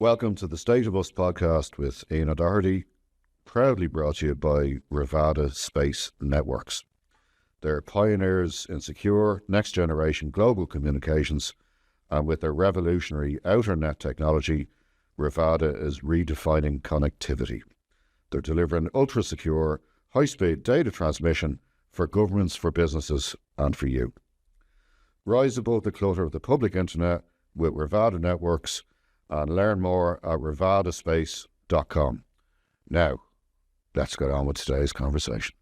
Welcome to the State of Us podcast with Ian O'Doherty, proudly brought to you by Rivada Space Networks. They're pioneers in secure, next-generation global communications, and with their revolutionary outer net technology, Rivada is redefining connectivity. They're delivering ultra-secure, high-speed data transmission for governments, for businesses, and for you. Rise above the clutter of the public internet with Rivada Networks, and learn more at rivadaspace.com. Now, let's get on with today's conversation.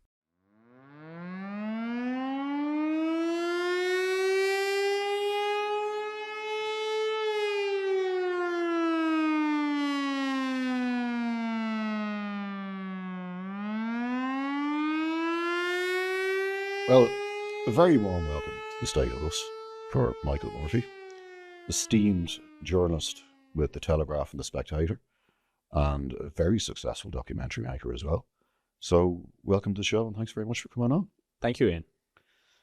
Well, a very warm welcome to the State of Us for Michael Murphy, esteemed journalist with the Telegraph and the Spectator, and a very successful documentary maker as well. So welcome to the show, and thanks very much for coming on. Thank you, Ian.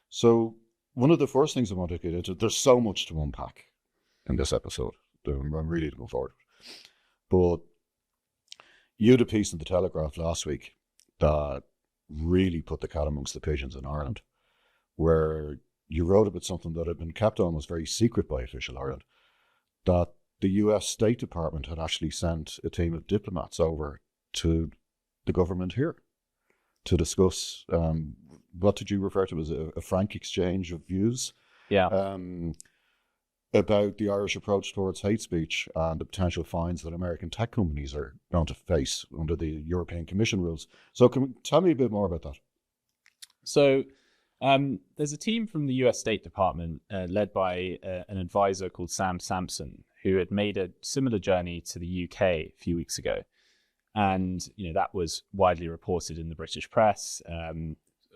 So one of the first things I want to get into, there's so much to unpack in this episode. I'm really looking forward to it. But you had a piece in the Telegraph last week that really put the cat amongst the pigeons in Ireland, where you wrote about something that had been kept almost very secret by official Ireland, that the US State Department had actually sent a team of diplomats over to the government here to discuss, what did you refer to as a frank exchange of views? Yeah. About the Irish approach towards hate speech and the potential fines that American tech companies are going to face under the European Commission rules. So tell me a bit more about that. So there's a team from the US State Department led by an advisor called Sam Sampson, who had made a similar journey to the UK a few weeks ago. And, that was widely reported in the British press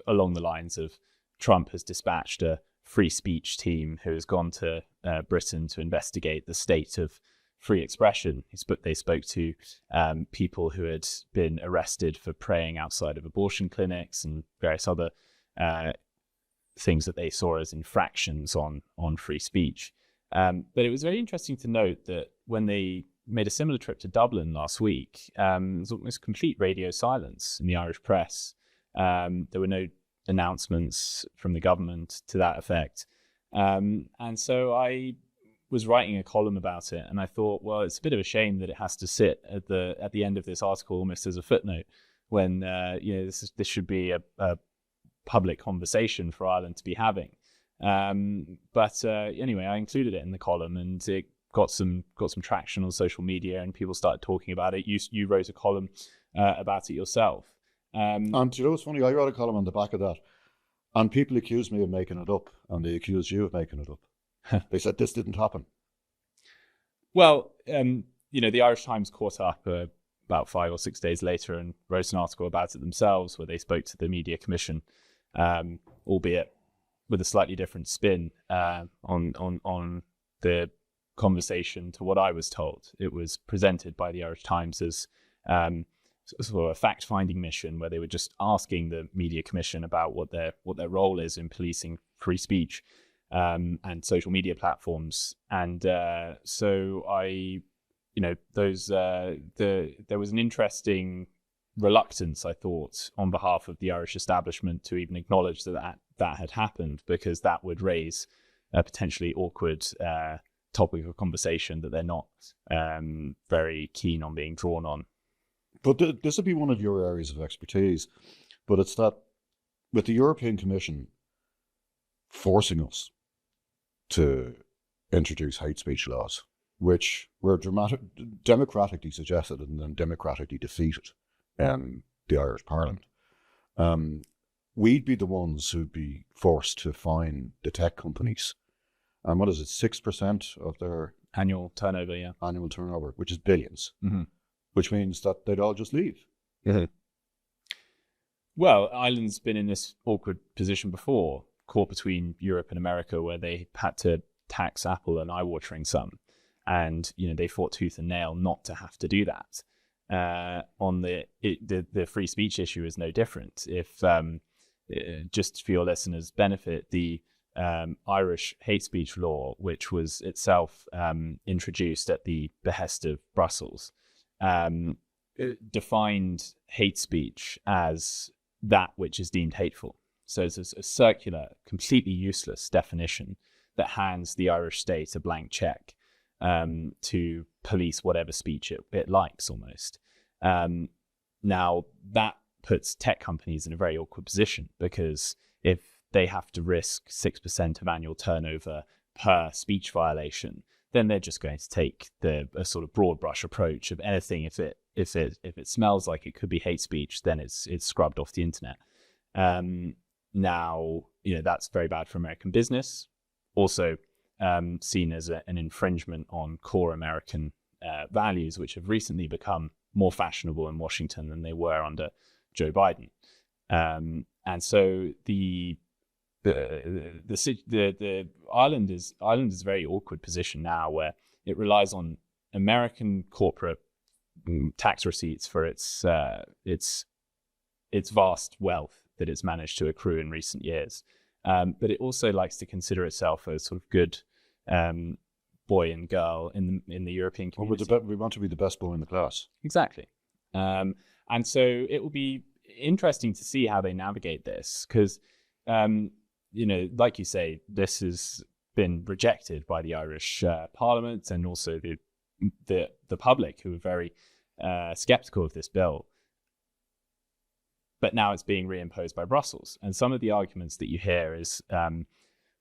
along the lines of Trump has dispatched a free speech team who has gone to Britain to investigate the state of free expression. They spoke to people who had been arrested for praying outside of abortion clinics and various other things that they saw as infractions on free speech. But it was very interesting to note that when they made a similar trip to Dublin last week, there was almost complete radio silence in the Irish press. There were no announcements from the government to that effect. And so I was writing a column about it, and I thought, well, it's a bit of a shame that it has to sit at the end of this article almost as a footnote when this should be a public conversation for Ireland to be having. But anyway, I included it in the column, and it got some traction on social media, and people started talking about it. You wrote a column about it yourself. And you know what's funny? I wrote a column on the back of that, and people accused me of making it up, and they accused you of making it up. They said this didn't happen. Well, the Irish Times caught up about 5 or 6 days later and wrote an article about it themselves, where they spoke to the Media Commission, albeit with a slightly different spin on the conversation to what I was told. It was presented by the Irish Times as sort of a fact-finding mission, where they were just asking the Media Commission about what their role is in policing free speech and social media platforms. And so there was an interesting reluctance, I thought, on behalf of the Irish establishment to even acknowledge that had happened, because that would raise a potentially awkward topic of conversation that they're not very keen on being drawn on. But this would be one of your areas of expertise, but it's that with the European Commission forcing us to introduce hate speech laws, which were democratically suggested and then democratically defeated in the Irish Parliament, we'd be the ones who'd be forced to fine the tech companies. And what is it, 6% of their annual turnover, which is billions, which means that they'd all just leave. Mm-hmm. Well, Ireland's been in this awkward position before, caught between Europe and America, where they had to tax Apple an eye-watering sum. And, they fought tooth and nail not to have to do that. On the free speech issue is no different. If just for your listeners' benefit, the Irish hate speech law, which was itself introduced at the behest of Brussels, it defined hate speech as that which is deemed hateful. So it's a circular, completely useless definition that hands the Irish state a blank check to police whatever speech it likes, almost. Now, that puts tech companies in a very awkward position, because if they have to risk 6% of annual turnover per speech violation, then they're just going to take a sort of broad brush approach of anything. If it smells like it could be hate speech, then it's scrubbed off the internet. Now, that's very bad for American business. Also seen as an infringement on core American values, which have recently become more fashionable in Washington than they were under Joe Biden. And so the Ireland is a very awkward position now, where it relies on American corporate tax receipts for its vast wealth that it's managed to accrue in recent years. But it also likes to consider itself a sort of good boy and girl in the European community. Well, we want to be the best boy in the class. Exactly. And so it will be interesting to see how they navigate this, because, like you say, this has been rejected by the Irish Parliament and also the public, who are very skeptical of this bill. But now it's being reimposed by Brussels. And some of the arguments that you hear is,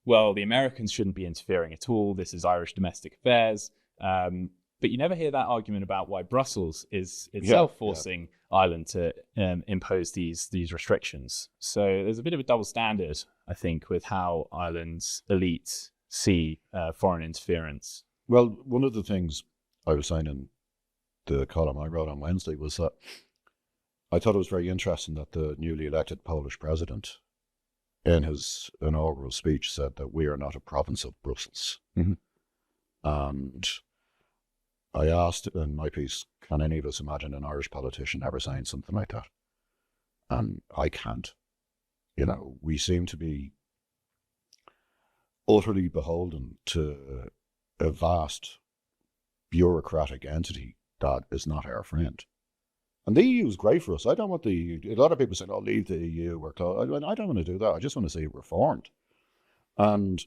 well, the Americans shouldn't be interfering at all. This is Irish domestic affairs. But you never hear that argument about why Brussels is itself forcing Ireland to impose these restrictions. So there's a bit of a double standard, I think, with how Ireland's elites see foreign interference. Well, one of the things I was saying in the column I wrote on Wednesday was that I thought it was very interesting that the newly elected Polish president, in his inaugural speech, said that we are not a province of Brussels. Mm-hmm. And I asked in my piece, can any of us imagine an Irish politician ever saying something like that? And I can't. We seem to be utterly beholden to a vast bureaucratic entity that is not our friend. And the EU is great for us. I don't want the EU. A lot of people say, leave the EU. We're close. I don't want to do that. I just want to see it reformed. And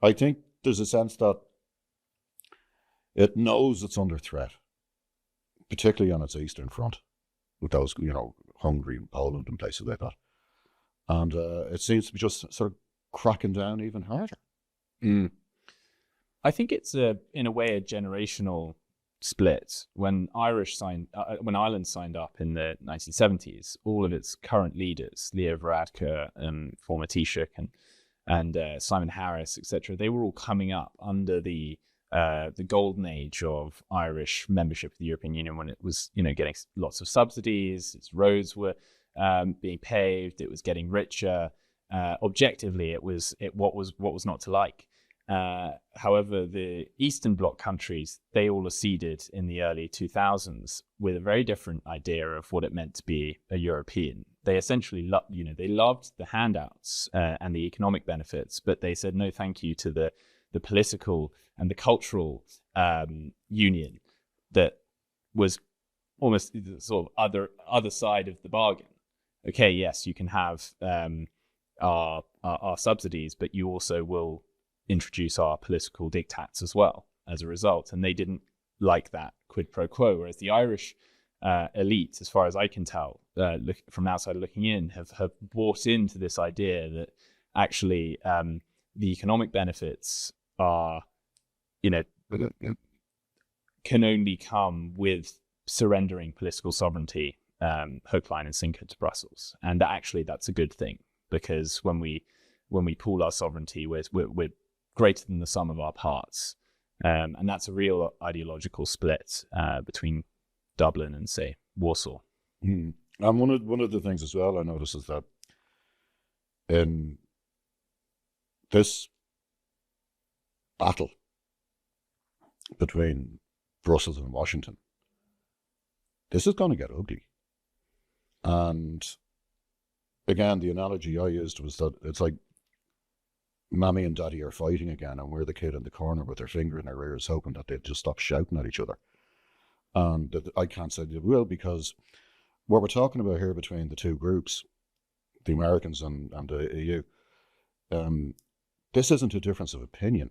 I think there's a sense that it knows it's under threat, particularly on its eastern front, with those, Hungary and Poland and places like that. And it seems to be just sort of cracking down even harder. Mm. I think it's in a way a generational split. When Ireland signed up in the 1970s, all of its current leaders, Leo Varadkar, former Taoiseach, and Simon Harris, etc., they were all coming up under the golden age of Irish membership of the European Union, when it was, getting lots of subsidies, its roads were being paved, it was getting richer. Objectively, what was not to like. However, the Eastern Bloc countries, they all acceded in the early 2000s with a very different idea of what it meant to be a European. They essentially they loved the handouts and the economic benefits, but they said no thank you to the political and the cultural union that was almost the sort of other side of the bargain. Okay, yes, you can have our subsidies, but you also will introduce our political diktats as well as a result. And they didn't like that quid pro quo, whereas the Irish elite, as far as I can tell, from outside looking in, have bought into this idea that actually the economic benefits are, can only come with surrendering political sovereignty, hook, line and sinker to Brussels. And actually that's a good thing, because when we pool our sovereignty, we're greater than the sum of our parts. And that's a real ideological split between Dublin and, say, Warsaw. Mm. And one of the things as well I notice is that in this battle between Brussels and Washington, this is going to get ugly. And again, the analogy I used was that it's like Mammy and Daddy are fighting again, and we're the kid in the corner with their finger in their ears, hoping that they'd just stop shouting at each other. And I can't say they will, because what we're talking about here between the two groups, the Americans and the EU, this isn't a difference of opinion.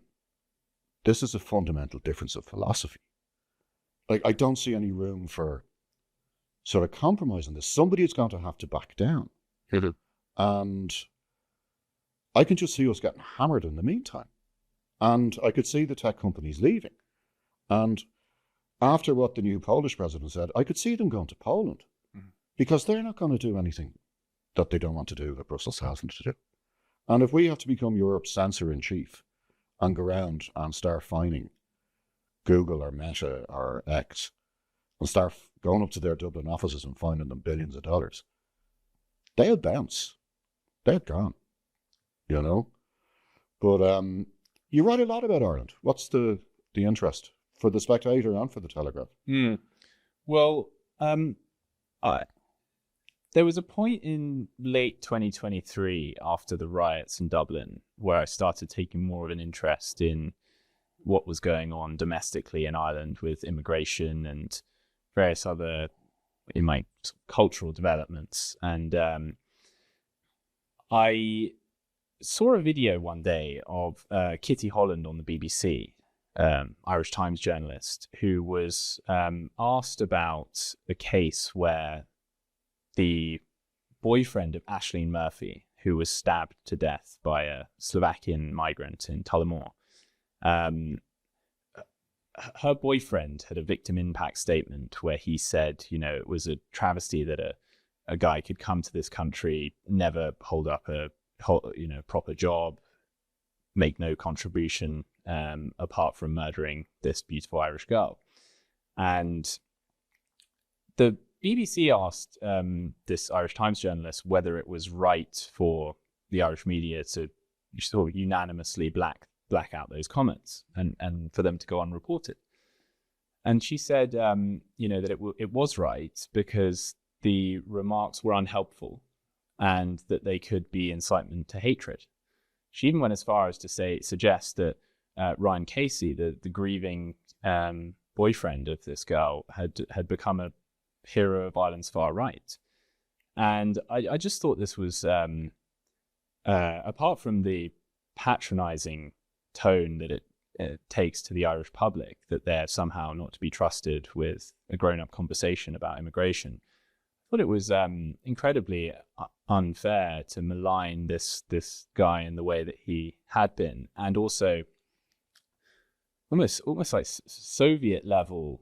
This is a fundamental difference of philosophy. Like, I don't see any room for sort of compromise on this. Somebody is going to have to back down. And I can just see us getting hammered in the meantime. And I could see the tech companies leaving. And after what the new Polish president said, I could see them going to Poland, because they're not going to do anything that they don't want to do, that Brussels tells them to do. And if we have to become Europe's censor-in-chief and go around and start fining Google or Meta or X and start going up to their Dublin offices and finding them billions of dollars, they'll bounce. They're gone, you know. But you write a lot about Ireland. What's the interest for the Spectator and for the Telegraph? Well, there was a point in late 2023 after the riots in Dublin where I started taking more of an interest in what was going on domestically in Ireland with immigration and various other cultural developments. And I saw a video one day of Kitty Holland on the BBC, Irish Times journalist, who was asked about a case where the boyfriend of Ashleen Murphy, who was stabbed to death by a Slovakian migrant in Tullamore, her boyfriend had a victim impact statement where he said, it was a travesty that a guy could come to this country, never hold up a proper job, make no contribution apart from murdering this beautiful Irish girl. And the BBC asked this Irish Times journalist whether it was right for the Irish media to sort of unanimously black out those comments and for them to go unreported. And she said, that it was right because the remarks were unhelpful and that they could be incitement to hatred. She even went as far as to suggest that Ryan Casey, the grieving boyfriend of this girl, had become a hero of Ireland's far right. And I just thought this was, apart from the patronizing tone that it takes to the Irish public, that they're somehow not to be trusted with a grown-up conversation about immigration, I thought it was incredibly unfair to malign this guy in the way that he had been, and also almost like Soviet level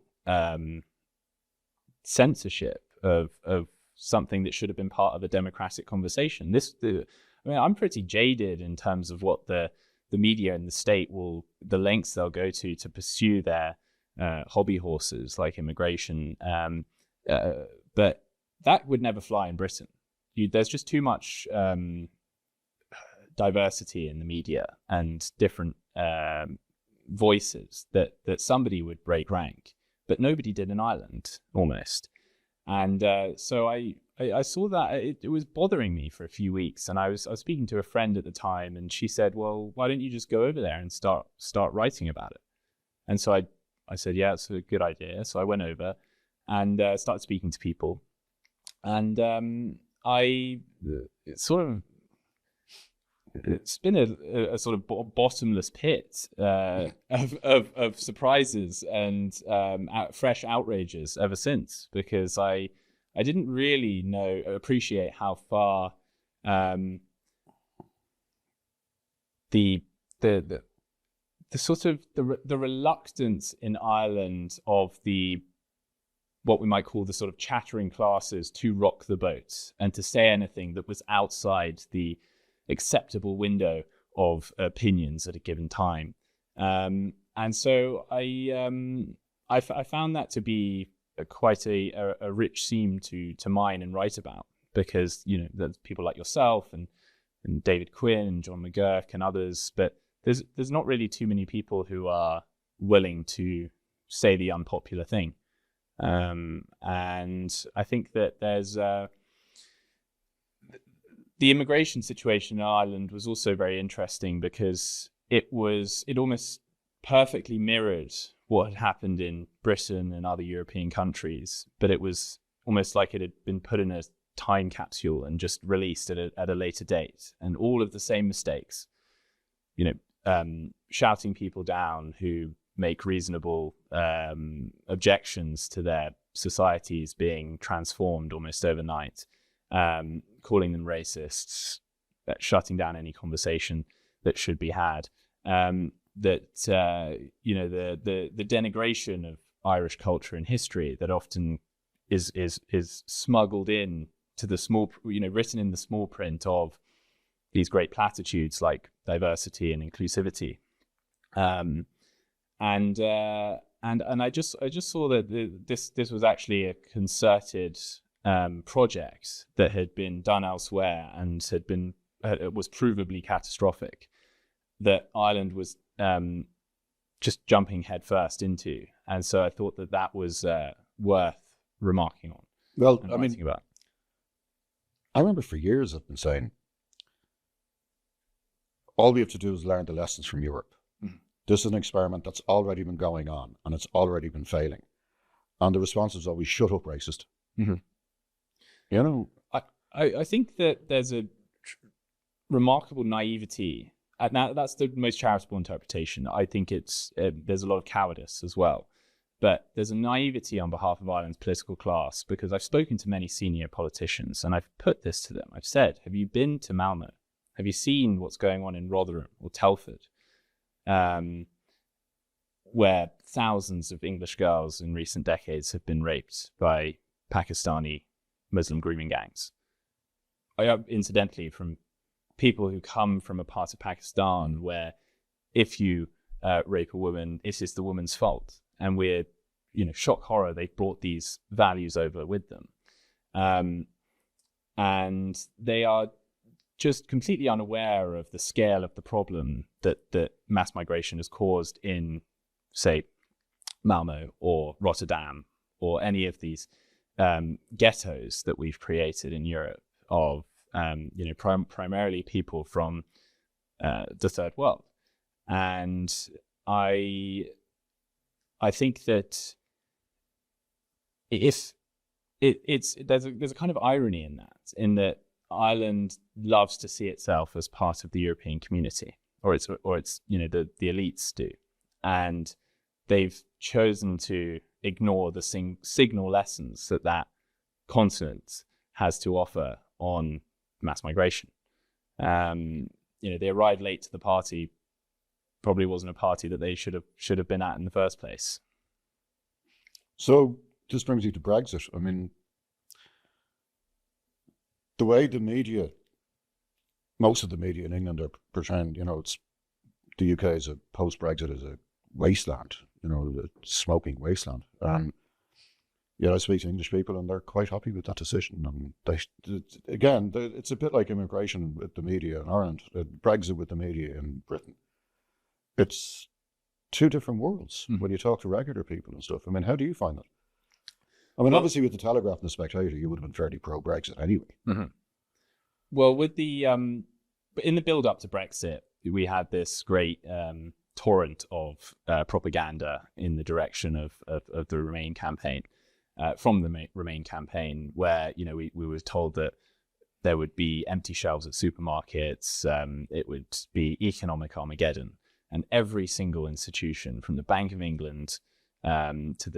censorship of something that should have been part of a democratic conversation. I'm pretty jaded in terms of what the media and the state the lengths they'll go to pursue their hobby horses like immigration. But that would never fly in Britain. There's just too much diversity in the media and different voices that somebody would break rank, but nobody did in Ireland, almost. And so I saw that it was bothering me for a few weeks, and I was speaking to a friend at the time, and she said, "Well, why don't you just go over there and start writing about it?" And so I said, "Yeah, it's a good idea." So I went over and started speaking to people, and it's been a sort of bottomless pit of surprises and fresh outrages ever since, because I didn't really appreciate how far the sort of the reluctance in Ireland of what we might call the sort of chattering classes to rock the boat and to say anything that was outside the acceptable window of opinions at a given time. And so I found that to be quite a rich seam to mine and write about, because there's people like yourself and David Quinn and John McGurk and others, but there's not really too many people who are willing to say the unpopular thing. And I think that there's the immigration situation in Ireland was also very interesting because it almost perfectly mirrored what had happened in Britain and other European countries, but it was almost like it had been put in a time capsule and just released at a later date. And all of the same mistakes, shouting people down who make reasonable objections to their societies being transformed almost overnight, calling them racists, shutting down any conversation that should be had, the denigration of Irish culture and history that often is smuggled in to the small, written in the small print of these great platitudes like diversity and inclusivity. And I just saw that this was actually a concerted project that had been done elsewhere and was provably catastrophic, that Ireland was just jumping headfirst into. And so I thought that was worth remarking on. Well, I remember for years I've been saying, all we have to do is learn the lessons from Europe. Mm-hmm. This is an experiment that's already been going on and it's already been failing. And the response is always, shut up, racist. Mm-hmm. I think that there's a remarkable naivety. Now, that's the most charitable interpretation. I think there's a lot of cowardice as well. But there's a naivety on behalf of Ireland's political class, because I've spoken to many senior politicians and I've put this to them. I've said, have you been to Malmo? Have you seen what's going on in Rotherham or Telford, where thousands of English girls in recent decades have been raped by Pakistani Muslim grooming gangs? Incidentally, from people who come from a part of Pakistan where if you rape a woman, it is the woman's fault. And we're, shock horror, they've brought these values over with them. And they are just completely unaware of the scale of the problem that mass migration has caused in, say, Malmo or Rotterdam or any of these ghettos that we've created in Europe of, primarily people from the third world. And I think that there's a kind of irony in that Ireland loves to see itself as part of the European community, or it's the elites do, and they've chosen to ignore the signal lessons that continent has to offer on mass migration. They arrived late to the party. Probably wasn't a party that they should have been at in the first place. So this brings you to Brexit. I mean, the way the media, most of the media in England are portraying, it's the UK as a post-Brexit as a wasteland, a smoking wasteland. And I speak to English people and they're quite happy with that decision. And it's a bit like immigration with the media in Ireland, Brexit with the media in Britain. It's two different worlds when you talk to regular people and stuff. I mean, how do you find that? I mean, obviously with the Telegraph and the Spectator, you would have been fairly pro-Brexit anyway. Mm-hmm. Well, with in the build-up to Brexit, we had this great torrent of propaganda in the direction of the Remain campaign, from the Remain campaign, where we were told that there would be empty shelves at supermarkets, it would be economic Armageddon. And every single institution, from the Bank of England to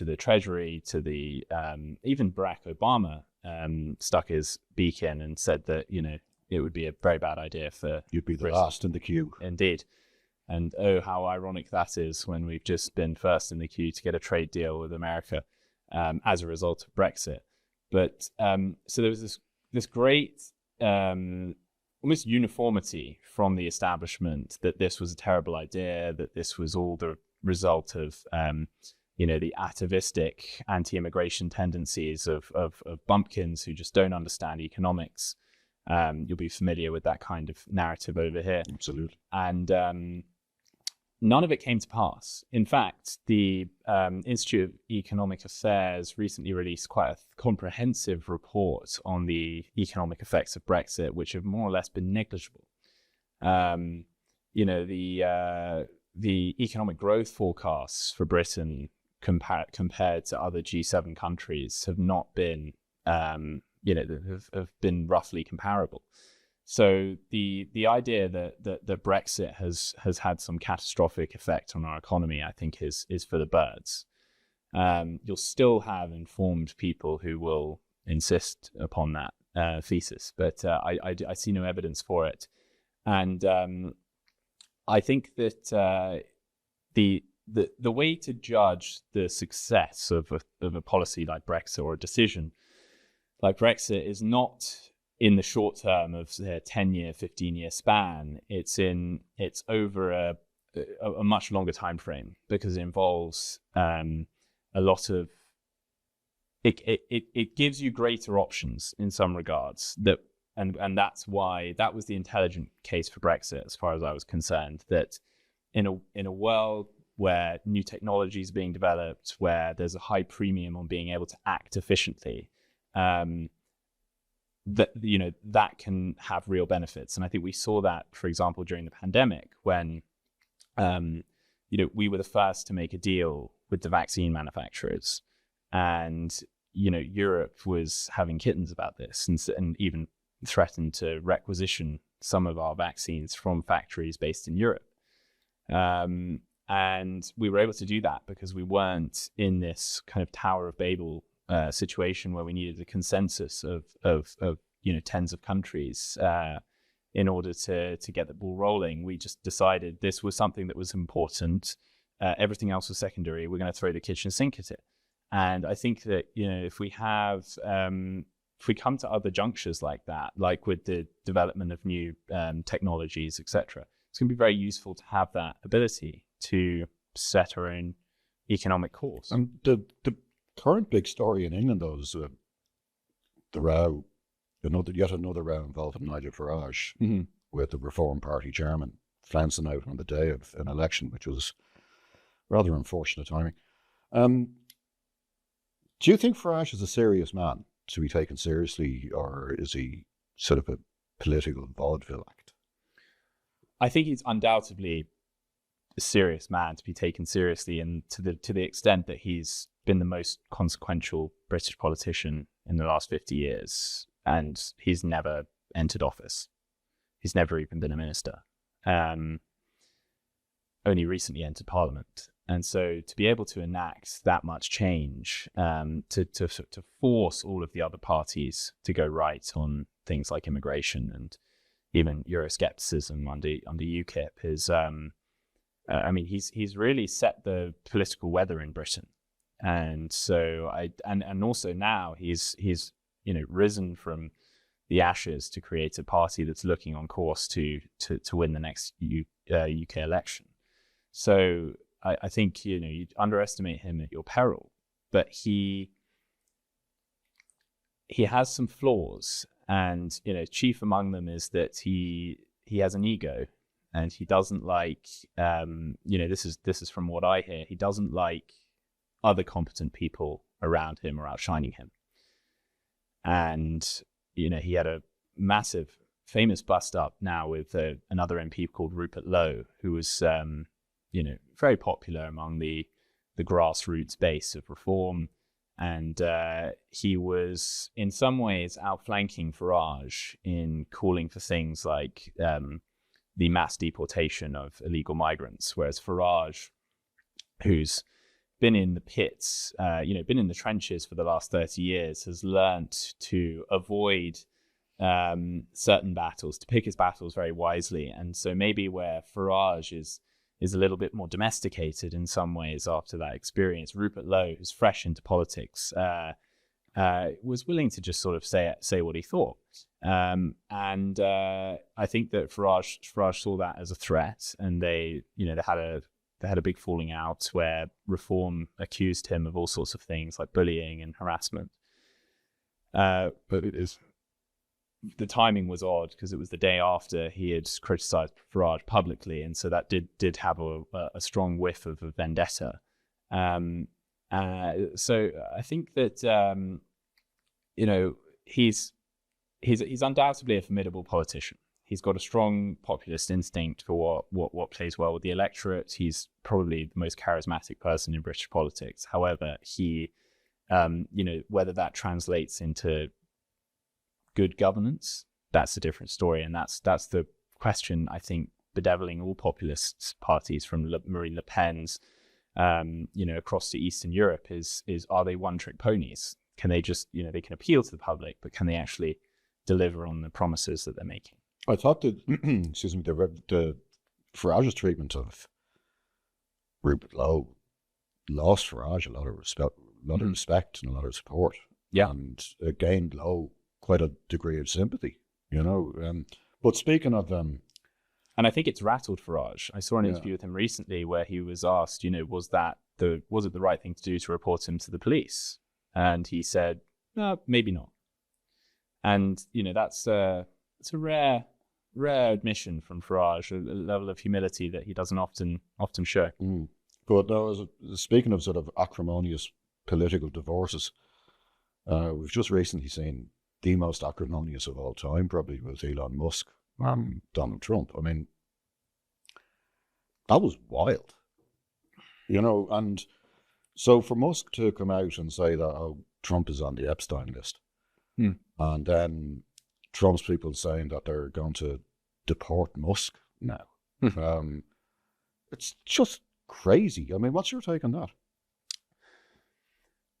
the Treasury to the even Barack Obama stuck his beak in and said that it would be a very bad idea for you'd be the Britain. Last in the queue. Indeed, and oh, how ironic that is when we've just been first in the queue to get a trade deal with America as a result of Brexit. But so there was this great almost uniformity from the establishment that this was a terrible idea, that this was all the result of, the atavistic anti-immigration tendencies of bumpkins who just don't understand economics. You'll be familiar with that kind of narrative over here. Absolutely. And none of it came to pass. In fact, the Institute of Economic Affairs recently released quite a comprehensive report on the economic effects of Brexit, which have more or less been negligible. The economic growth forecasts for Britain compared to other G7 countries have not been, have been roughly comparable. So the idea that Brexit has had some catastrophic effect on our economy, I think, is for the birds. You'll still have informed people who will insist upon that thesis, but I see no evidence for it. And I think that the way to judge the success of a policy like Brexit, or a decision like Brexit, is not in the short term of a 10-year, 15-year span. It's over a much longer time frame, because it involves a lot of it gives you greater options in some regards, and that's why that was the intelligent case for Brexit, as far as I was concerned, that in a world where new technology is being developed, where there's a high premium on being able to act efficiently, that can have real benefits. And I think we saw that, for example, during the pandemic, when we were the first to make a deal with the vaccine manufacturers, and Europe was having kittens about this, and even threatened to requisition some of our vaccines from factories based in Europe. And we were able to do that because we weren't in this kind of Tower of Babel situation where we needed a consensus of tens of countries in order to get the ball rolling. We just decided this was something that was important. Everything else was secondary. We're going to throw the kitchen sink at it. And I think that if we come to other junctures like that, like with the development of new technologies, etc., it's going to be very useful to have that ability to set our own economic course. And the current big story in England, though, is the row, yet another row involving Nigel Farage with the Reform Party chairman flouncing out on the day of an election, which was rather unfortunate timing. Do you think Farage is a serious man to be taken seriously, or is he sort of a political vaudeville act? I think he's undoubtedly a serious man to be taken seriously, and to the extent that he's been the most consequential British politician in the last 50 years, and he's never entered office. He's never even been a minister. Only recently entered Parliament. And so to be able to enact that much change, to force all of the other parties to go right on things like immigration and even Euroscepticism under UKIP is, he's really set the political weather in Britain. And so and also now he's risen from the ashes to create a party that's looking on course to win the next UK election. So I think you underestimate him at your peril, but he has some flaws, and chief among them is that he has an ego, and he doesn't like this is from what I hear, he doesn't like other competent people around him or outshining him. And he had a massive famous bust up now with another MP called Rupert Lowe, who was very popular among the grassroots base of reform. And he was in some ways outflanking Farage in calling for things like the mass deportation of illegal migrants, whereas Farage, who's been in the pits, been in the trenches for the last 30 years, has learnt to avoid certain battles, to pick his battles very wisely. And so maybe where Farage is a little bit more domesticated in some ways after that experience, Rupert Lowe, who's fresh into politics, was willing to just sort of say what he thought. And I think that Farage saw that as a threat, and they had a big falling out where Reform accused him of all sorts of things like bullying and harassment. But it is the timing was odd because it was the day after he had criticized Farage publicly, and so that did have a strong whiff of a vendetta. So I think that he's undoubtedly a formidable politician. He's got a strong populist instinct for what plays well with the electorate. He's probably the most charismatic person in British politics. However, he, whether that translates into good governance, that's a different story, and that's the question I think bedeviling all populist parties, from Marine Le Pen's, across to Eastern Europe, is are they one-trick ponies? Can they just, they can appeal to the public, but can they actually deliver on the promises that they're making? I thought that, excuse me, the Farage's treatment of Rupert Lowe lost Farage a lot of respect, and a lot of support. Yeah, and gained Lowe quite a degree of sympathy, But speaking of and I think it's rattled Farage. I saw an interview with him recently where he was asked, was it the right thing to do to report him to the police? And he said, no, maybe not. And that's a rare admission from Farage, a level of humility that he doesn't often show. But now, speaking of sort of acrimonious political divorces, we've just recently seen the most acrimonious of all time, probably, with Elon Musk and Donald Trump. I mean, that was wild, and so for Musk to come out and say that, Trump is on the Epstein list, and then Trump's people saying that they're going to deport Musk now, it's just crazy. I mean, what's your take on that?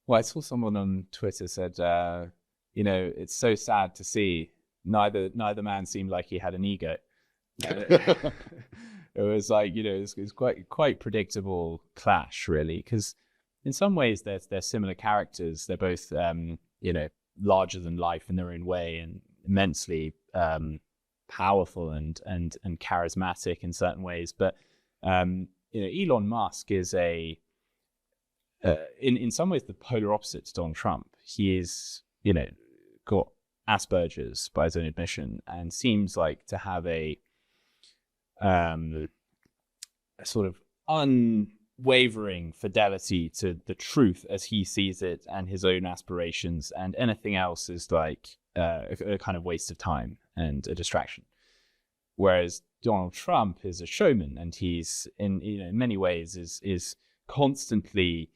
Well, I saw someone on Twitter said, it's so sad to see neither man seemed like he had an ego. It was like, it's quite predictable clash, really, because in some ways they're similar characters. They're both, larger than life in their own way, and immensely powerful and charismatic in certain ways. But Elon Musk is in some ways the polar opposite to Donald Trump. He is, got Asperger's by his own admission, and seems like to have a sort of unwavering fidelity to the truth as he sees it and his own aspirations, and anything else is like a kind of waste of time and a distraction. Whereas Donald Trump is a showman, and he's in many ways is constantly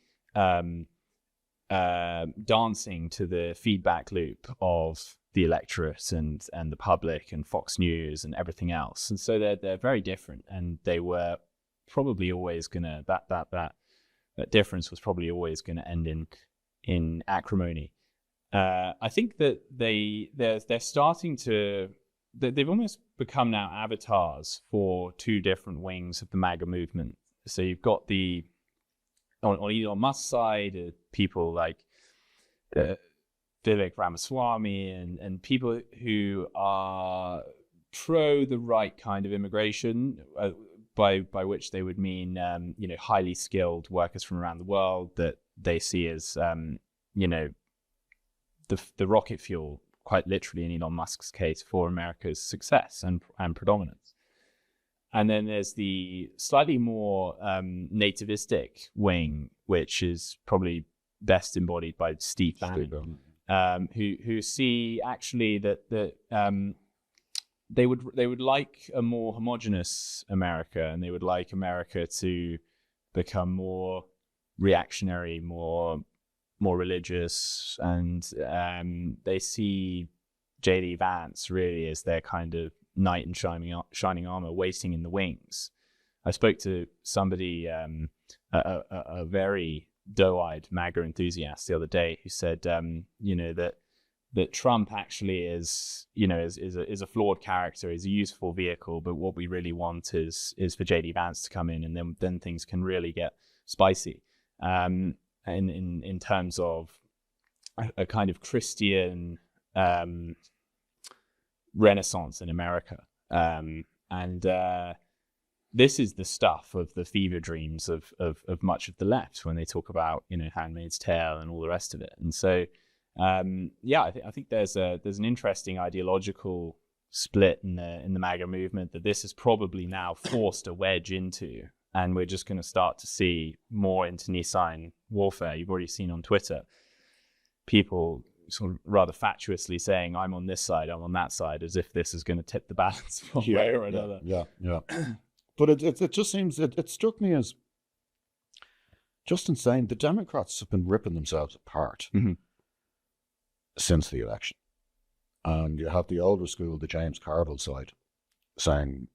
dancing to the feedback loop of the electorate and the public and Fox News and everything else. And so they're very different, and they were probably always gonna that difference was probably always gonna end in acrimony. I think that they're starting to they've almost become now avatars for two different wings of the MAGA movement. So you've got on Elon Musk's side, people like Vivek Ramaswamy and people who are pro the right kind of immigration, by which they would mean highly skilled workers from around the world that they see as the rocket fuel, quite literally in Elon Musk's case, for America's success and predominance. And then there's the slightly more nativistic wing, which is probably best embodied by Steve Bannon, who see actually that they would like a more homogenous America, and they would like America to become more reactionary, more religious, and they see J.D. Vance really as their kind of knight in shining armor waiting in the wings. I spoke to somebody, a very doe-eyed MAGA enthusiast the other day, who said, that Trump actually is a flawed character, is a useful vehicle, but what we really want is for J.D. Vance to come in, and then things can really get spicy. In terms of a kind of Christian renaissance in America. This is the stuff of the fever dreams of much of the left when they talk about, Handmaid's Tale and all the rest of it. And so I think there's an interesting ideological split in the MAGA movement that this is probably now forced a wedge into, and we're just going to start to see more internecine warfare. You've already seen on Twitter people sort of rather fatuously saying, I'm on this side, I'm on that side, as if this is going to tip the balance one way or another. Yeah. But it just seems, it struck me as just insane. The Democrats have been ripping themselves apart since the election. And you have the older school, the James Carville side, saying,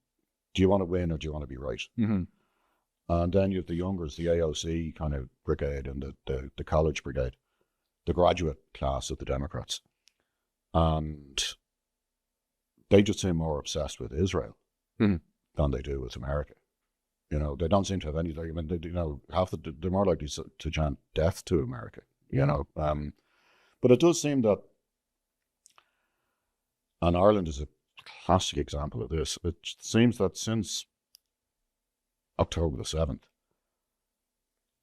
do you want to win or do you want to be right? And then you have the youngers, the AOC kind of brigade and the college brigade, the graduate class of the Democrats. And they just seem more obsessed with Israel than they do with America. You know, they don't seem to have any, I mean, they're more likely to chant death to America, you know. But it does seem that, and Ireland is a classic example of this, it seems that since October the 7th,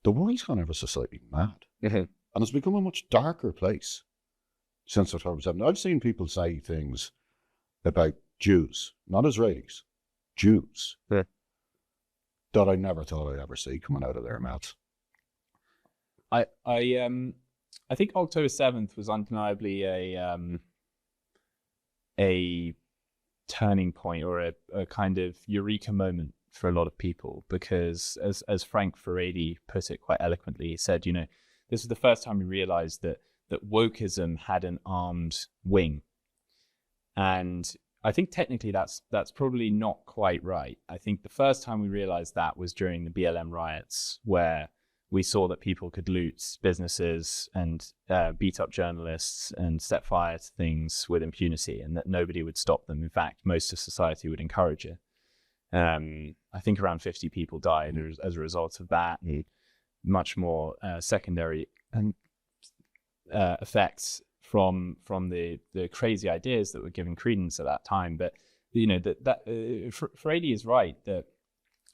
the world's gone ever so slightly mad. And it's become a much darker place since October 7th. I've seen people say things about Jews, not Israelis, Jews, that I never thought I'd ever see coming out of their mouths. I think October 7th was undeniably a turning point or a kind of eureka moment for a lot of people, because as Frank Furedi put it quite eloquently, he said, you know, this was the first time we realized that wokeism had an armed wing. And I think technically that's probably not quite right. I think the first time we realized that was during the BLM riots, where we saw that people could loot businesses and beat up journalists and set fire to things with impunity, and that nobody would stop them. In fact, most of society would encourage it. I think around 50 people died as a result of that, and much more secondary effects from the crazy ideas that were given credence at that time. But you know that Frady is right that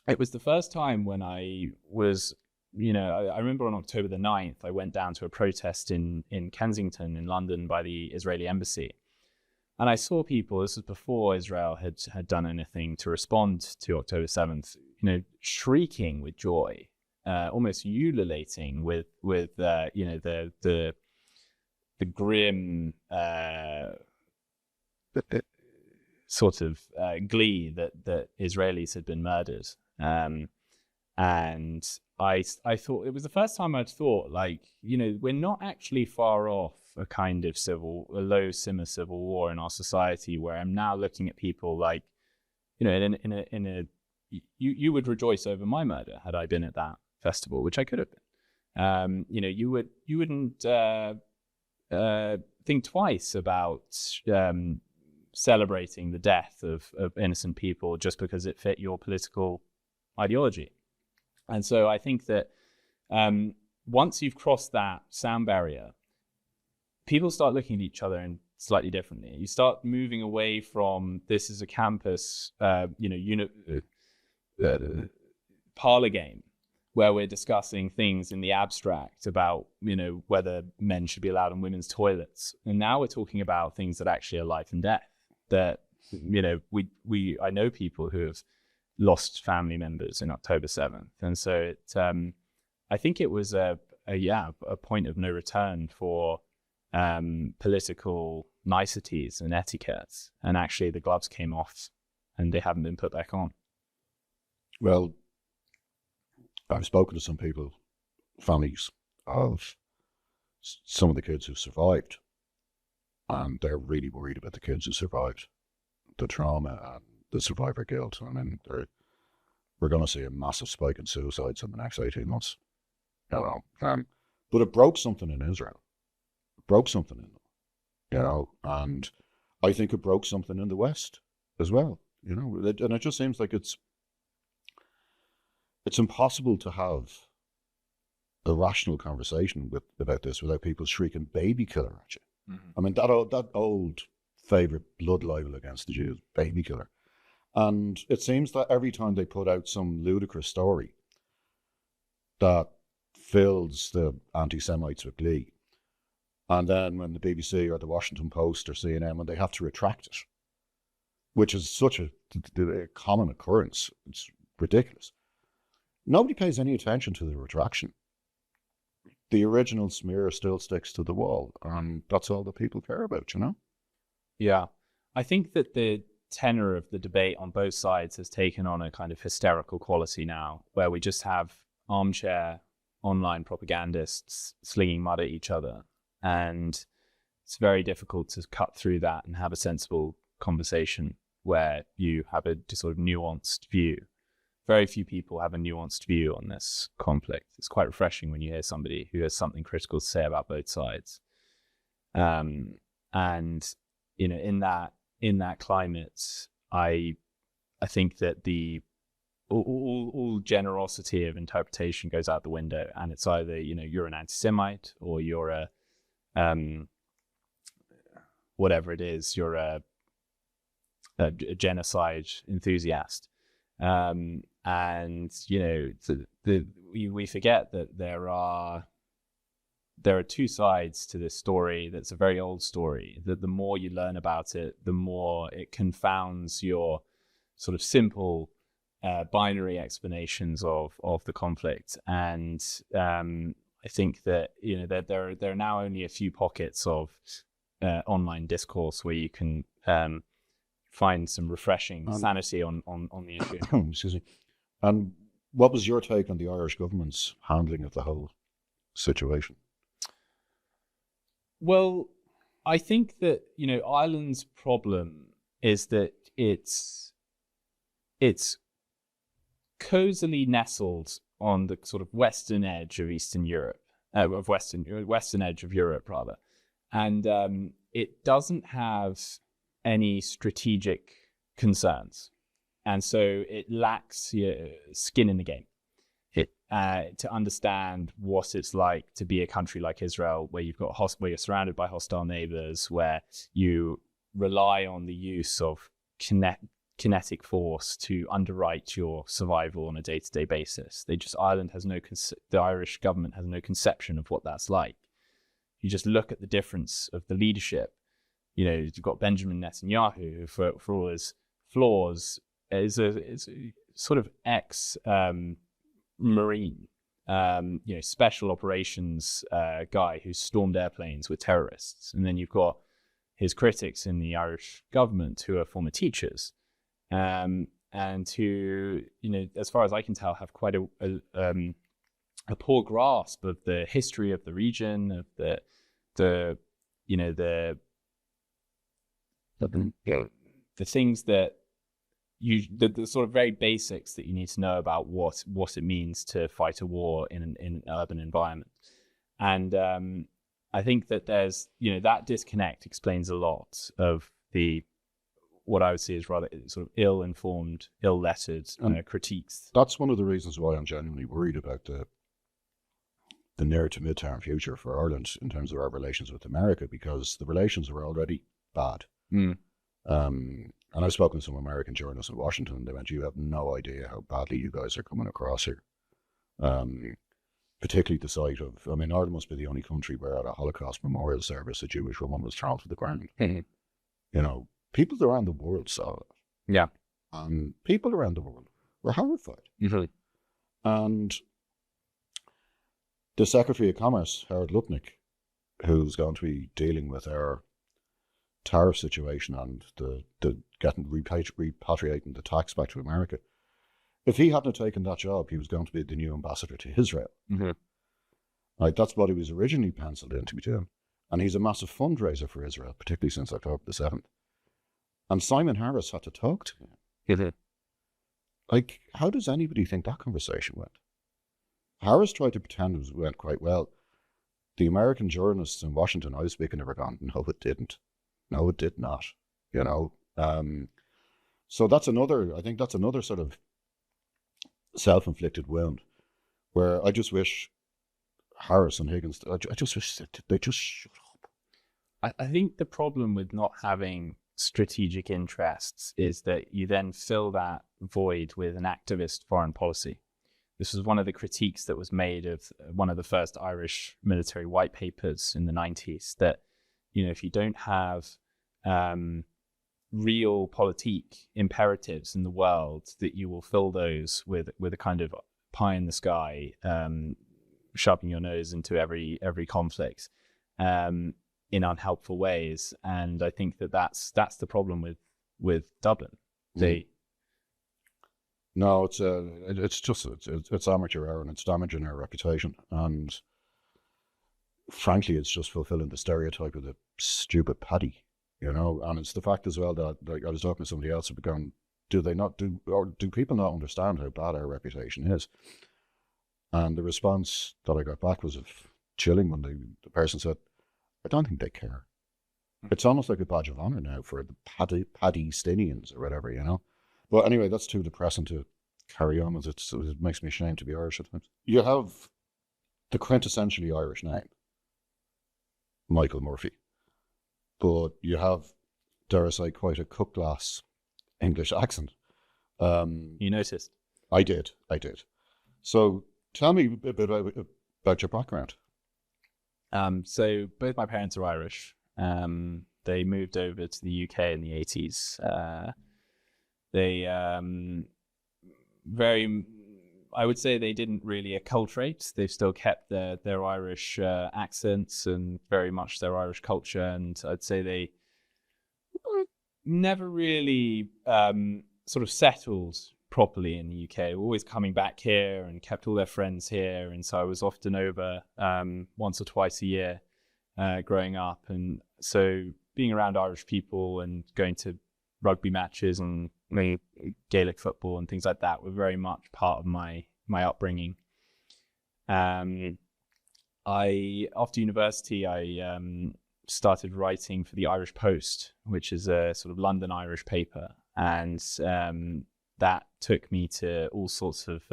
it was the first time when I was. You know, I remember on October the 9th, I went down to a protest in Kensington in London by the Israeli embassy. And I saw people, this was before Israel had done anything to respond to October 7th, you know, shrieking with joy, almost ululating with you know, the grim sort of glee that Israelis had been murdered. And I thought it was the first time I'd thought, like, you know, we're not actually far off a kind of a low simmer civil war in our society, where I'm now looking at people like, you know, you would rejoice over my murder had I been at that festival, which I could have been. You know, you wouldn't think twice about celebrating the death of innocent people just because it fit your political ideology. And so I think that once you've crossed that sound barrier, people start looking at each other in slightly differently. You start moving away from this is a campus, you know, parlor game where we're discussing things in the abstract about, you know, whether men should be allowed in women's toilets. And now we're talking about things that actually are life and death. That, you know, I know people who have lost family members in October 7th. And so I think it was a point of no return for political niceties and etiquettes. And actually the gloves came off and they haven't been put back on. Well, I've spoken to some people, families of some of the kids who survived, and they're really worried about the kids who survived the trauma and the survivor guilt. I mean, we're going to see a massive spike in suicides in the next 18 months. You know, but it broke something in Israel. It broke something in them, you know, and I think it broke something in the West as well, you know, and it just seems like it's impossible to have a rational conversation about this without people shrieking baby killer at you. I mean, that old favorite blood libel against the Jews, baby killer. And it seems that every time they put out some ludicrous story that fills the anti-Semites with glee, And then when the BBC or the Washington Post or CNN, when they have to retract it, which is such a common occurrence, it's ridiculous. Nobody pays any attention to the retraction. The original smear still sticks to the wall, and that's all that people care about, you know? Yeah. I think that the tenor of the debate on both sides has taken on a kind of hysterical quality now, where we just have armchair online propagandists slinging mud at each other. And it's very difficult to cut through that and have a sensible conversation where you have a sort of nuanced view. Very few people have a nuanced view on this conflict. It's quite refreshing when you hear somebody who has something critical to say about both sides. And you know, in that climate, I think that the all generosity of interpretation goes out the window, and it's either, you know, you're an anti-Semite or you're a whatever it is, you're a genocide enthusiast. And you know, we forget that there are two sides to this story. That's a very old story, that the more you learn about it, the more it confounds your sort of simple binary explanations of the conflict. And I think that, you know, that there are now only a few pockets of online discourse where you can find some refreshing sanity on the issue. Excuse me. And what was your take on the Irish government's handling of the whole situation? Well, I think that, you know, Ireland's problem is that it's cozily nestled on the sort of western edge of Eastern Europe, western edge of Europe rather, and it doesn't have any strategic concerns, and so it lacks skin in the game. To understand what it's like to be a country like Israel, where where you're surrounded by hostile neighbors, where you rely on the use of kinetic force to underwrite your survival on a day-to-day basis. The Irish government has no conception of what that's like. You just look at the difference of the leadership. You know, you've got Benjamin Netanyahu, who for all his flaws is a sort of ex-Marine, you know, special operations guy who stormed airplanes with terrorists. And then you've got his critics in the Irish government who are former teachers, and who, you know, as far as I can tell, have quite a poor grasp of the history of the region, of the you know, the things that the sort of very basics that you need to know about what it means to fight a war in an urban environment. And I think that there's, you know, that disconnect explains a lot of what I would see as rather sort of ill-informed, ill-lettered critiques. That's one of the reasons why I'm genuinely worried about the near to mid-term future for Ireland in terms of our relations with America, because the relations are already bad. And I've spoken to some American journalists in Washington, and they went, "You have no idea how badly you guys are coming across here." Particularly the site of, I mean, Ireland must be the only country where at a Holocaust memorial service a Jewish woman was thrown to the ground. You know, people around the world saw it. Yeah. And people around the world were horrified. Usually. And the Secretary of Commerce, Howard Lutnick, who's going to be dealing with our tariff situation and the repatriating the tax back to America, if he hadn't taken that job, he was going to be the new ambassador to Israel. Like, that's what he was originally penciled in to be doing. And he's a massive fundraiser for Israel, particularly since October the 7th. And Simon Harris had to talk to him. Like, how does anybody think that conversation went? Harris tried to pretend it went quite well. The American journalists in Washington I was speaking to were gone, no, it didn't. No, it did not. You know, so I think that's another sort of self-inflicted wound, where I just wish Harris and Higgins, I just wish they just shut up. I think the problem with not having strategic interests is that you then fill that void with an activist foreign policy. this was one of the critiques that was made of one of the first Irish military white papers in the 90s, that, if you don't have real politique imperatives in the world, that you will fill those with a kind of pie in the sky, shoving your nose into every conflict in unhelpful ways. And I think that's the problem with Dublin. No, it's amateur hour, and it's damaging our reputation. And frankly, it's just fulfilling the stereotype of the stupid paddy, And it's the fact as well that, like, I was talking to somebody else about going, do people not understand how bad our reputation is? And the response that I got back was chilling when the person said, I don't think they care. It's almost like a badge of honor now for the paddy Stinians or whatever, But anyway, that's too depressing to carry on with. It makes me ashamed to be Irish at times. You have the quintessentially Irish name, Michael Murphy, but you have, dare I say, quite a cut glass English accent. You noticed? I did. So tell me a bit about your background. So both my parents are Irish. They moved over to the UK in the 80s. I would say they didn't really acculturate. They've still kept their Irish accents and very much their Irish culture. And I'd say they never really sort of settled properly in the UK. Always coming back here and kept all their friends here. And so I was often over once or twice a year growing up. And so being around Irish people and going to rugby matches and Gaelic football and things like that were very much part of my upbringing. After university, I started writing for the Irish Post, which is a sort of London Irish paper, and that took me to all sorts of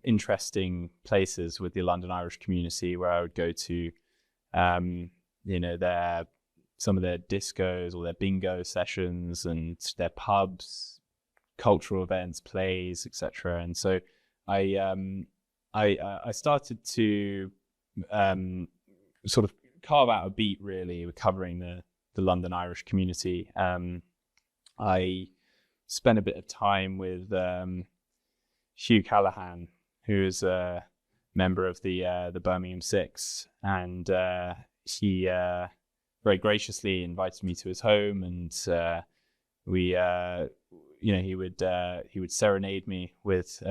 interesting places with the London Irish community, where I would go to some of their discos or their bingo sessions and their pubs, cultural events, plays, etc. And so I started to sort of carve out a beat, really, with covering the London Irish community. I spent a bit of time with Hugh Callahan, who is a member of the Birmingham Six, and he very graciously invited me to his home, and he would serenade me with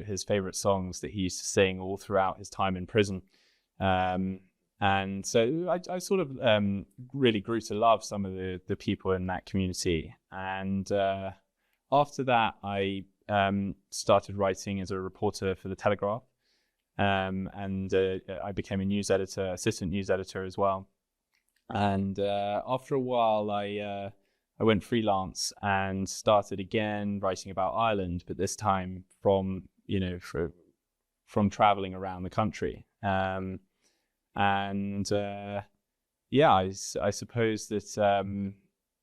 his favorite songs that he used to sing all throughout his time in prison. And so I sort of really grew to love some of the people in that community. And after that, I started writing as a reporter for the Telegraph, and I became assistant news editor as well. And after a while, I went freelance and started again writing about Ireland, but this time from traveling around the country. I suppose that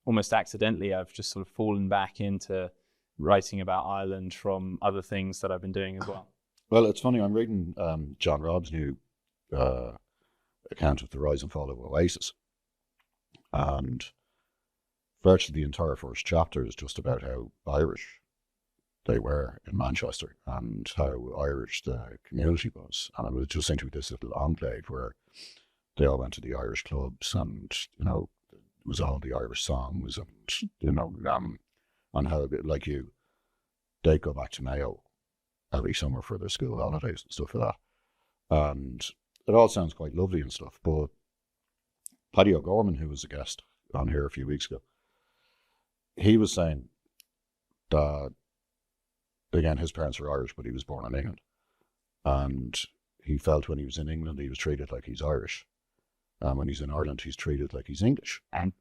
almost accidentally, I've just sort of fallen back into writing about Ireland from other things that I've been doing as well. Well, it's funny. I'm reading John Robb's new account of the rise and fall of Oasis. And virtually the entire first chapter is just about how Irish they were in Manchester and how Irish the community was. And it was just seemed to be this little enclave where they all went to the Irish clubs, and it was all the Irish songs, and and how, like you, they'd go back to Mayo every summer for their school holidays and stuff like that. And it all sounds quite lovely and stuff, but Paddy O'Gorman, who was a guest on here a few weeks ago, he was saying that, again, his parents were Irish, but he was born in England. And he felt when he was in England, he was treated like he's Irish. And when he's in Ireland, he's treated like he's English. And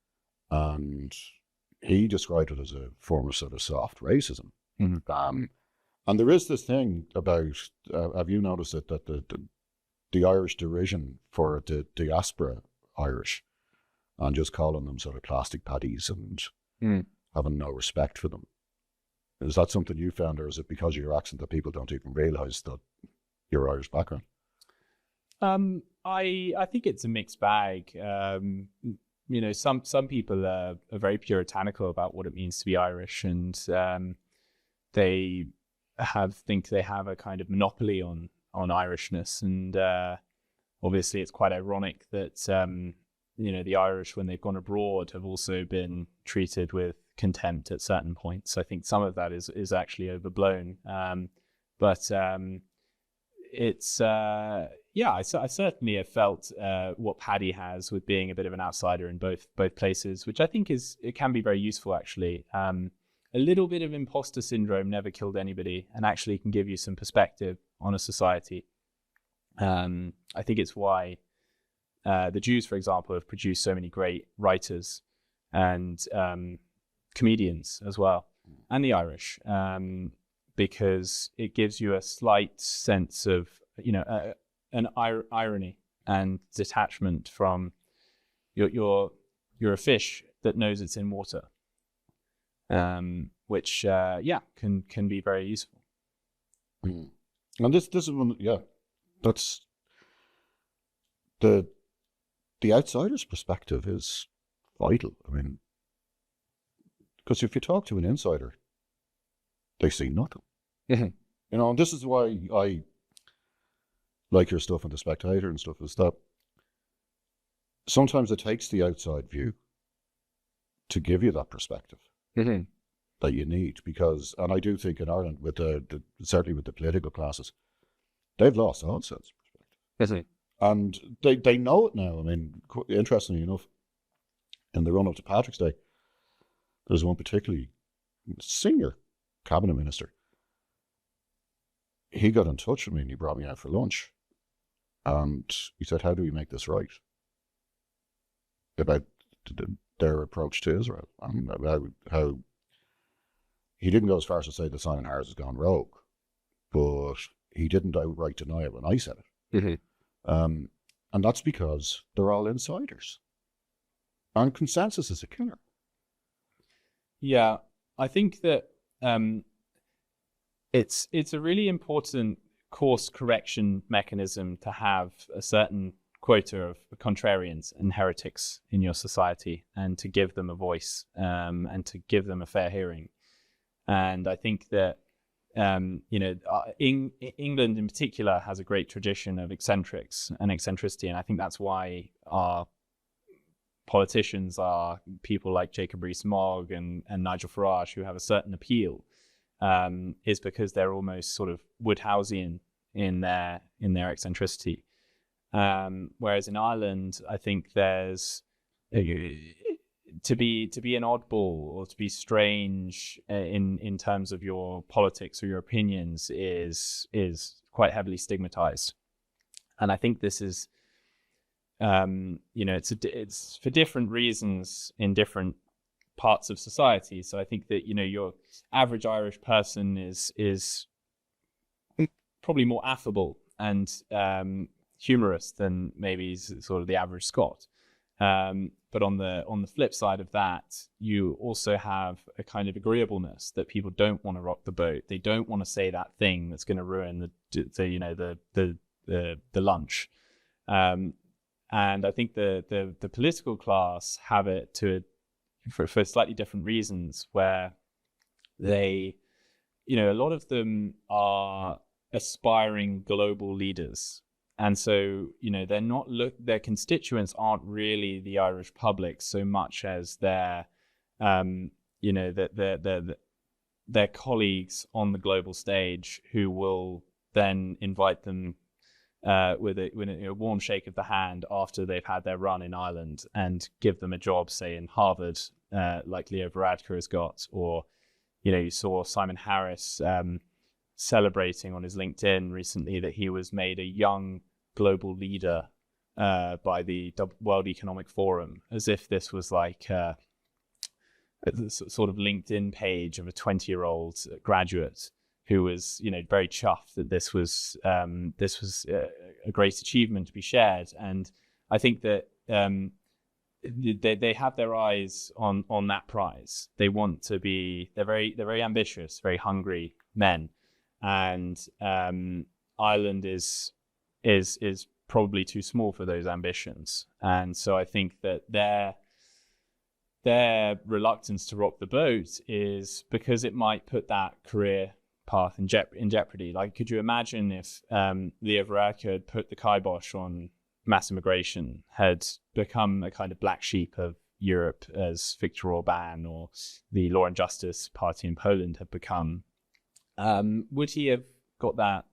he described it as a form of sort of soft racism. Mm-hmm. And there is this thing about, have you noticed it, that the Irish derision for the diaspora Irish, and just calling them sort of plastic paddies and having no respect for them, Is that something you found, or is it because of your accent that people don't even realise that you're Irish background? I think it's a mixed bag. Some people are very puritanical about what it means to be Irish, and they think they have a kind of monopoly on Irishness, and obviously it's quite ironic that the Irish, when they've gone abroad, have also been treated with contempt at certain points. I think some of that is actually overblown, but it's I certainly have felt what Paddy has with being a bit of an outsider in both places, which I think it can be very useful actually. A little bit of imposter syndrome never killed anybody, and actually can give you some perspective on a society. I think it's why the Jews, for example, have produced so many great writers and comedians as well, and the Irish, because it gives you a slight sense of an irony and detachment from you're a fish that knows it's in water, which can be very useful. Mm. And this is one, that's the outsider's perspective is vital. I mean, because if you talk to an insider, they see nothing. Mm-hmm. And this is why I like your stuff on the Spectator and stuff, is that sometimes it takes the outside view to give you that perspective that you need. Because, and I do think in Ireland, with certainly with the political classes, they've lost all sense of perspective. And they know it now. I mean, interestingly enough, in the run-up to Patrick's Day, there's one particularly senior cabinet minister. He got in touch with me and he brought me out for lunch. And he said, how do we make this right? About their approach to Israel. And about how he didn't go as far as to say that Simon Harris has gone rogue, but he didn't outright deny it when I said it. And that's because they're all insiders. And consensus is a killer. Yeah, I think that it's a really important course correction mechanism to have a certain quota of contrarians and heretics in your society, and to give them a voice, and to give them a fair hearing. And I think that England in particular has a great tradition of eccentrics and eccentricity, and I think that's why our politicians are people like Jacob Rees-Mogg and Nigel Farage, who have a certain appeal, is because they're almost sort of Woodhouseian in their eccentricity. Whereas in Ireland, I think there's to be an oddball or to be strange in terms of your politics or your opinions is quite heavily stigmatized. And I think this is it's for different reasons in different parts of society. So I think that your average Irish person is probably more affable and humorous than maybe sort of the average Scot. But on the flip side of that, you also have a kind of agreeableness that people don't want to rock the boat. They don't want to say that thing that's going to ruin the lunch. And I think the political class have it for slightly different reasons, where they, a lot of them are aspiring global leaders. And so, they're not their constituents aren't really the Irish public so much as their colleagues on the global stage, who will then invite them with a warm shake of the hand after they've had their run in Ireland, and give them a job, say in Harvard, like Leo Varadkar has got, or you saw Simon Harris celebrating on his LinkedIn recently that he was made a young global leader by the World Economic Forum, as if this was like a sort of LinkedIn page of a 20-year-old graduate who was, very chuffed that this was a great achievement to be shared. And I think that they have their eyes on that prize. They want to be. They're very ambitious, very hungry men, and Ireland is probably too small for those ambitions. And so I think that their reluctance to rock the boat is because it might put that career path in jeopardy. Like, could you imagine if Leo Varadkar had put the kibosh on mass immigration, had become a kind of black sheep of Europe, as Viktor Orban or the Law and Justice Party in Poland have become? Would he have got that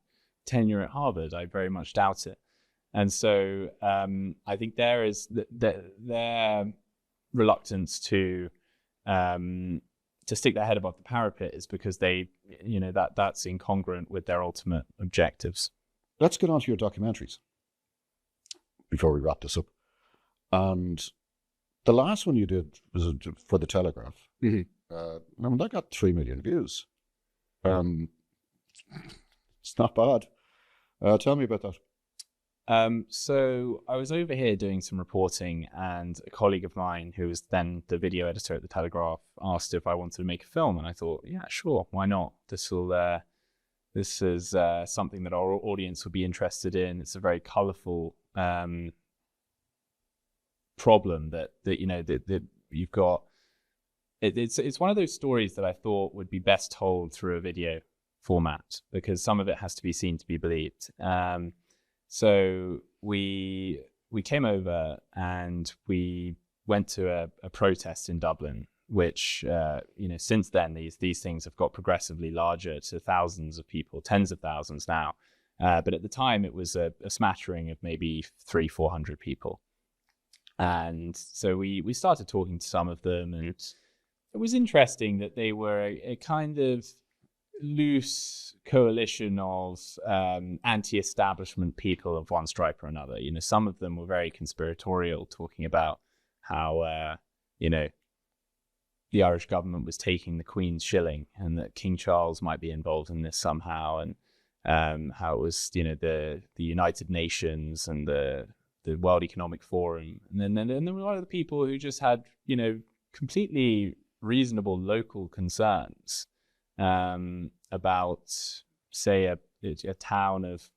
tenure at Harvard? I very much doubt it. And so I think there is their reluctance to stick their head above the parapet is because they, that's incongruent with their ultimate objectives. Let's get on to your documentaries before we wrap this up. And the last one you did was for the Telegraph. Mm-hmm. That got 3 million views. It's not bad. Tell me about that. So I was over here doing some reporting, and a colleague of mine who was then the video editor at the Telegraph asked if I wanted to make a film, and I thought, yeah, sure, why not? This is something that our audience would be interested in. It's a very colourful problem that you've got. It's one of those stories that I thought would be best told through a video format, because some of it has to be seen to be believed. So we came over and we went to a protest in Dublin, which since then these things have got progressively larger to thousands of people, tens of thousands now. But at the time it was a smattering of maybe 300-400 people. And so we started talking to some of them, and it was interesting that they were a kind of loose coalition of anti-establishment people of one stripe or another. Some of them were very conspiratorial, talking about how the Irish government was taking the Queen's shilling, and that King Charles might be involved in this somehow, and how it was the United Nations and the World Economic Forum. And then there were a lot of the people who just had completely reasonable local concerns about, say, a town of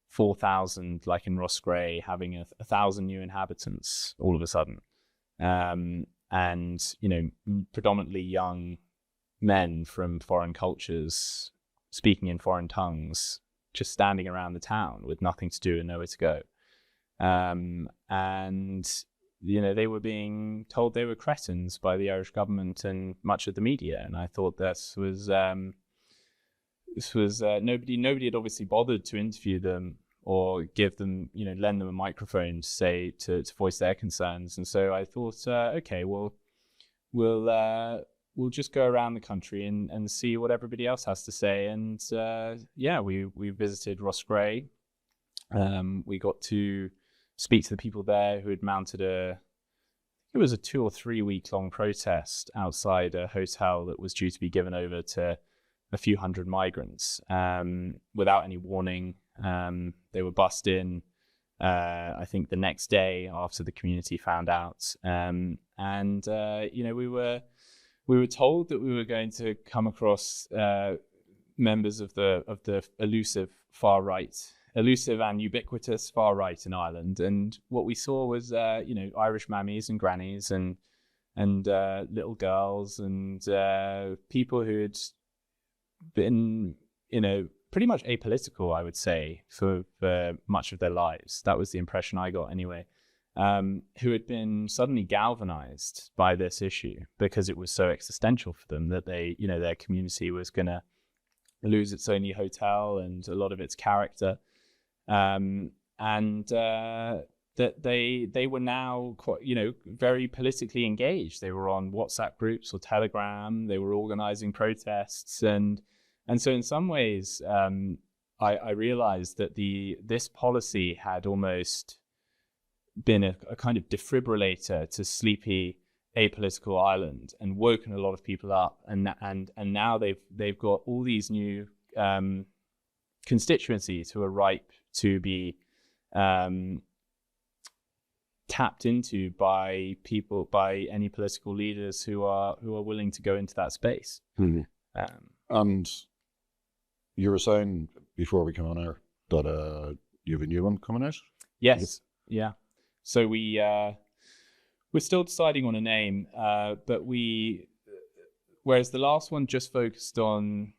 4,000, like in Roscrea, having 1,000 new inhabitants all of a sudden, and predominantly young men from foreign cultures speaking in foreign tongues, just standing around the town with nothing to do and nowhere to go, and they were being told they were cretins by the Irish government and much of the media. And I thought this was nobody had obviously bothered to interview them or give them, lend them a microphone to voice their concerns. And so I thought, okay, well, we'll just go around the country and see what everybody else has to say. And we visited Roscrea. We got to speak to the people there who had mounted it was a 2 or 3 week long protest outside a hotel that was due to be given over to a few hundred migrants without any warning. They were bussed in, I think, the next day after the community found out. We were told that we were going to come across members of the elusive far right, elusive and ubiquitous far right in Ireland. And what we saw was, Irish mammies and grannies and little girls and people who had been, pretty much apolitical, I would say, for much of their lives. That was the impression I got anyway. Who had been suddenly galvanized by this issue because it was so existential for them that they, their community was going to lose its only hotel and a lot of its character. That they were now quite, very politically engaged. They were on WhatsApp groups or Telegram. They were organizing protests, and so in some ways, I realized that this policy had almost been a kind of defibrillator to sleepy apolitical Ireland and woken a lot of people up, and now they've got all these new constituencies who are ripe to be tapped into by people, by any political leaders who are willing to go into that space. Mm-hmm. And you were saying before we come on air that you have a new one coming out? Yes. Yeah. So we're still deciding on a name, but whereas the last one just focused on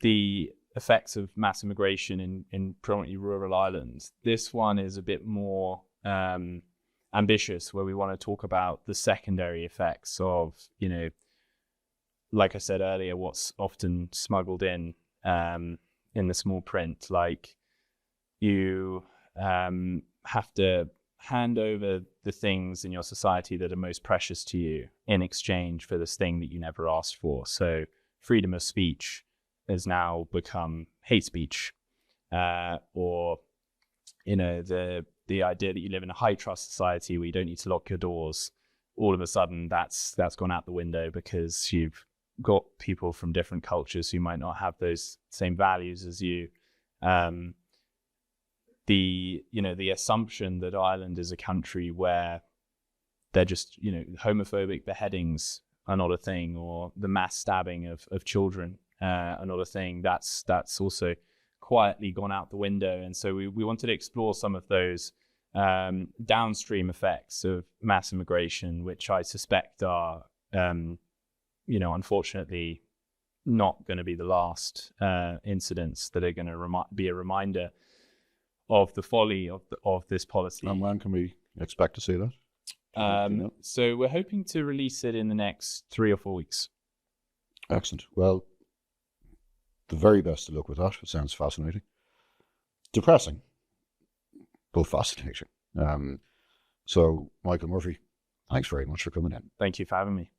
the effects of mass immigration in predominantly rural Ireland, this one is a bit more ambitious, where we want to talk about the secondary effects of, like I said earlier, what's often smuggled in the small print. Like, you have to hand over the things in your society that are most precious to you in exchange for this thing that you never asked for. So freedom of speech has now become hate speech, or the idea that you live in a high trust society where you don't need to lock your doors. All of a sudden, that's gone out the window because you've got people from different cultures who might not have those same values as you. The assumption that Ireland is a country where they're just, homophobic beheadings are not a thing, or the mass stabbing of children are not a thing. That's also quietly gone out the window. And so we wanted to explore some of those downstream effects of mass immigration, which I suspect are, unfortunately not going to be the last incidents that are going to be a reminder of the folly of this policy. And when can we expect to see that? So we're hoping to release it in the next 3 or 4 weeks. Excellent. Well, the very best of luck with that. It sounds fascinating. Depressing, but fascinating. So, Michael Murphy, thanks very much for coming in. Thank you for having me.